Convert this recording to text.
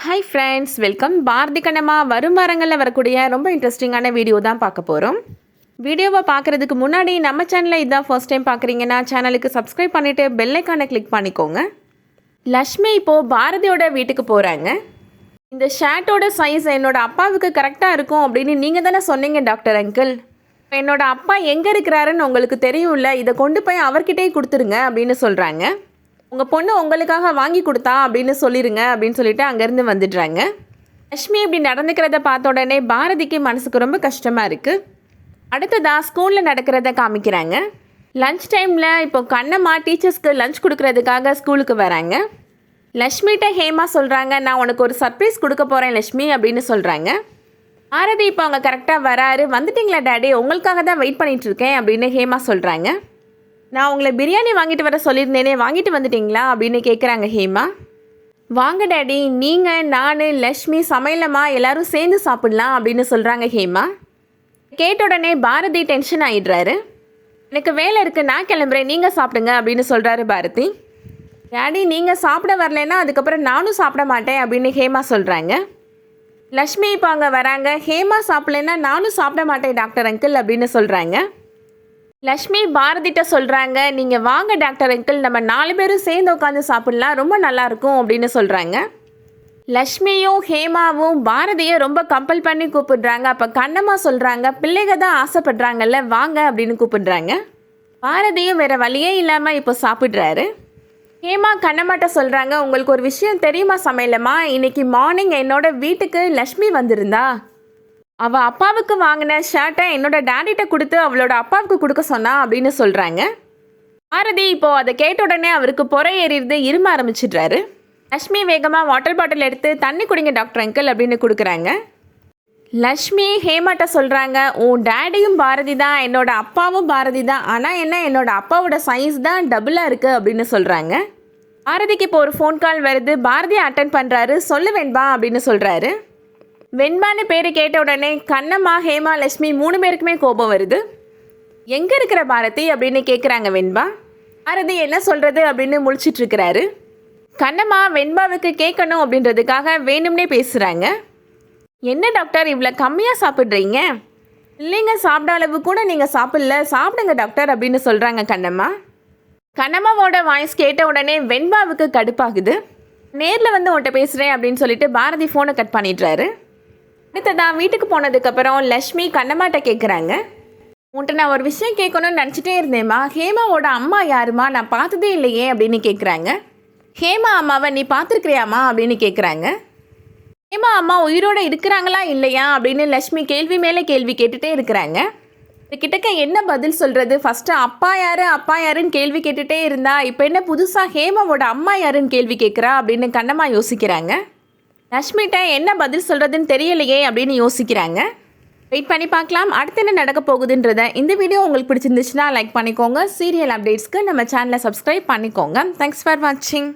Hi friends, welcome. Bharathi Kannamma வரும் வாரங்களில் வரக்கூடிய ரொம்ப இன்ட்ரெஸ்டிங்கான வீடியோ தான் பார்க்க போகிறோம். வீடியோவை பார்க்குறதுக்கு முன்னாடி நம்ம சேனலை இதான் ஃபர்ஸ்ட் டைம் பார்க்குறீங்கன்னா சேனலுக்கு சப்ஸ்கிரைப் பண்ணிவிட்டு பெல்லைக்கானை கிளிக் பண்ணிக்கோங்க. லக்ஷ்மி இப்போது பாரதியோட வீட்டுக்கு போகிறாங்க. இந்த ஷர்ட்டோட சைஸ் என்னோடய அப்பாவுக்கு கரெக்டாக இருக்கும் அப்படின்னு நீங்கள் தானே சொன்னீங்க டாக்டர் அங்கிள். என்னோடய அப்பா எங்கே இருக்கிறாருன்னு உங்களுக்கு தெரியும்ல, இதை கொண்டு போய் அவர்கிட்டயே கொடுத்துருங்க அப்படின்னு சொல்கிறாங்க. உங்கள் பொண்ணு உங்களுக்காக வாங்கி கொடுத்தா அப்படின்னு சொல்லிடுங்க அப்படின்னு சொல்லிட்டு அங்கேருந்து வந்துடுறாங்க. லக்ஷ்மி இப்படி நடந்துக்கிறத பார்த்த உடனே பாரதிக்கு மனசுக்கு ரொம்ப கஷ்டமாக இருக்குது. அடுத்ததாக ஸ்கூலில் நடக்கிறத காமிக்கிறாங்க. லன்ச் டைமில் இப்போ கண்ணம்மா டீச்சர்ஸ்க்கு லன்ச் கொடுக்கறதுக்காக ஸ்கூலுக்கு வராங்க. லக்ஷ்மிகிட்ட ஹேமா சொல்கிறாங்க, நான் உனக்கு ஒரு சர்ப்ரைஸ் கொடுக்க போகிறேன் லக்ஷ்மி அப்படின்னு சொல்கிறாங்க. பாரதி இப்போ அவங்க கரெக்டாக வராரு. வந்துட்டிங்களா டேடி, உங்களுக்காக தான் வெயிட் பண்ணிகிட்ருக்கேன் அப்படின்னு ஹேமா சொல்கிறாங்க. நான் உங்களை பிரியாணி வாங்கிட்டு வர சொல்லியிருந்தேனே, வாங்கிட்டு வந்துட்டிங்களா அப்படின்னு கேட்குறாங்க ஹேமா. வாங்க டேடி, நீங்கள் நான் லக்ஷ்மி சமையலம்மா எல்லோரும் சேர்ந்து சாப்பிட்லாம் அப்படின்னு சொல்கிறாங்க ஹேமா. கேட்ட உடனே பாரதி டென்ஷன் ஆகிடுறாரு. எனக்கு வேலை இருக்குது, நான் கிளம்புறேன், நீங்கள் சாப்பிடுங்க அப்படின்னு சொல்கிறாரு பாரதி. டேடி, நீங்கள் சாப்பிட வரலைன்னா அதுக்கப்புறம் நானும் சாப்பிட மாட்டேன் அப்படின்னு ஹேமா சொல்கிறாங்க. லக்ஷ்மி இப்போ அங்கே வராங்க. ஹேமா சாப்பிட்லன்னா நானும் சாப்பிட மாட்டேன் டாக்டர் அங்கிள் அப்படின்னு சொல்கிறாங்க. லக்ஷ்மி பாரதிட்ட சொல்கிறாங்க, நீங்கள் வாங்க டாக்டர் அங்கிள், நம்ம 4 பேரும் சேர்ந்து உட்காந்து சாப்பிட்லாம், ரொம்ப நல்லாயிருக்கும் அப்படின்னு சொல்கிறாங்க. லக்ஷ்மியும் ஹேமாவும் பாரதியை ரொம்ப கம்பல் பண்ணி கூப்பிடுறாங்க. அப்போ கண்ணம்மா சொல்கிறாங்க, பிள்ளைங்க தான் ஆசைப்படுறாங்கல்ல, வாங்க அப்படின்னு கூப்பிடுறாங்க. பாரதியும் வேறு வழியே இல்லாமல் இப்போ சாப்பிட்றாரு. ஹேமா கண்ணம்மாட்ட சொல்கிறாங்க, உங்களுக்கு ஒரு விஷயம் தெரியுமா சமையலம்மா, இன்றைக்கி மார்னிங் என்னோட வீட்டுக்கு லக்ஷ்மி வந்திருந்தா. அவள் அப்பாவுக்கு வாங்கின ஷர்ட்டை என்னோட டேடிட்ட கொடுத்து அவளோட அப்பாவுக்கு கொடுக்க சொன்னா அப்படின்னு சொல்கிறாங்க. பாரதி இப்போது அதை கேட்ட உடனே அவருக்கு பொறை ஏறிடுது, இரும ஆரம்பிச்சிடுறாரு. லக்ஷ்மி வேகமாக வாட்டர் பாட்டில் எடுத்து தண்ணி குடிங்க டாக்டர் அங்கிள் அப்படின்னு கொடுக்குறாங்க. லக்ஷ்மி ஹேமாட்ட சொல்கிறாங்க, உன் டேடியும் பாரதி தான், என்னோட அப்பாவும் பாரதி தான், ஆனால் என்ன என்னோட அப்பாவோட சைஸ் தான் டபுளாக இருக்குது அப்படின்னு சொல்கிறாங்க. பாரதிக்கு இப்போ ஒரு ஃபோன் கால் வருது. பாரதி அட்டன் பண்ணுறாரு. சொல்ல வெண்பா அப்படின்னு சொல்கிறாரு. வெண்பான்னு பேர் கேட்ட உடனே கண்ணம்மா ஹேமா லக்ஷ்மி 3 பேருக்குமே கோபம் வருது. எங்கே இருக்கிற பாரதி அப்படின்னு கேட்குறாங்க வெண்பா. பாரதி என்ன சொல்கிறது அப்படின்னு முழிச்சிட்ருக்கிறாரு. கண்ணம்மா வெண்பாவுக்கு கேட்கணும் அப்படின்றதுக்காக வேணும்னே பேசுகிறாங்க. என்ன டாக்டர் இவ்வளோ கம்மியாக சாப்பிட்றீங்க? இல்லைங்க, சாப்பிட அளவு கூட நீங்கள் சாப்பிடல, சாப்பிடுங்க டாக்டர் அப்படின்னு சொல்கிறாங்க கண்ணம்மா. கண்ணம்மாவோட வாய்ஸ் கேட்ட உடனே வெண்பாவுக்கு கடுப்பாகுது. நேரில் வந்து உன்கிட்ட பேசுகிறேன் அப்படின்னு சொல்லிட்டு பாரதி ஃபோனை கட் பண்ணிடுறாரு. அடுத்ததான் வீட்டுக்கு போனதுக்கப்புறம் லக்ஷ்மி கண்ணம்மாட்ட கேட்குறாங்க, உன்கிட்ட நான் ஒரு விஷயம் கேட்கணும்னு நினச்சிட்டே இருந்தேம்மா, ஹேமாவோட அம்மா யாருமா, நான் பார்த்ததே இல்லையே அப்படின்னு கேட்குறாங்க. ஹேமா அம்மாவை நீ பார்த்துருக்கிறியாம்மா அப்படின்னு கேட்குறாங்க. ஹேமா அம்மா உயிரோடு இருக்கிறாங்களா இல்லையா அப்படின்னு லக்ஷ்மி கேள்வி மேலே கேள்வி கேட்டுகிட்டே இருக்கிறாங்க. கிட்டக்க என்ன பதில் சொல்கிறது? ஃபஸ்ட்டு அப்பா யார் அப்பா யாருன்னு கேள்வி கேட்டுகிட்டே இருந்தா, இப்போ என்ன புதுசாக ஹேமாவோட அம்மா யாருன்னு கேள்வி கேட்குறா அப்படின்னு கண்ணம்மா யோசிக்கிறாங்க. லக்ஷ்மிகிட்ட என்ன பதில் சொல்கிறதுன்னு தெரியலையே அப்படின்னு யோசிக்கிறாங்க. வெயிட் பண்ணி பார்க்கலாம் அடுத்து என்ன நடக்க போகுதுன்றதை. இந்த வீடியோ உங்களுக்கு பிடிச்சிருந்துச்சுன்னா லைக் பண்ணிக்கோங்க. சீரியல் அப்டேட்ஸ்க்கு நம்ம சேனலை சப்ஸ்கிரைப் பண்ணிக்கோங்க. தேங்க்ஸ் ஃபார் வாட்சிங்.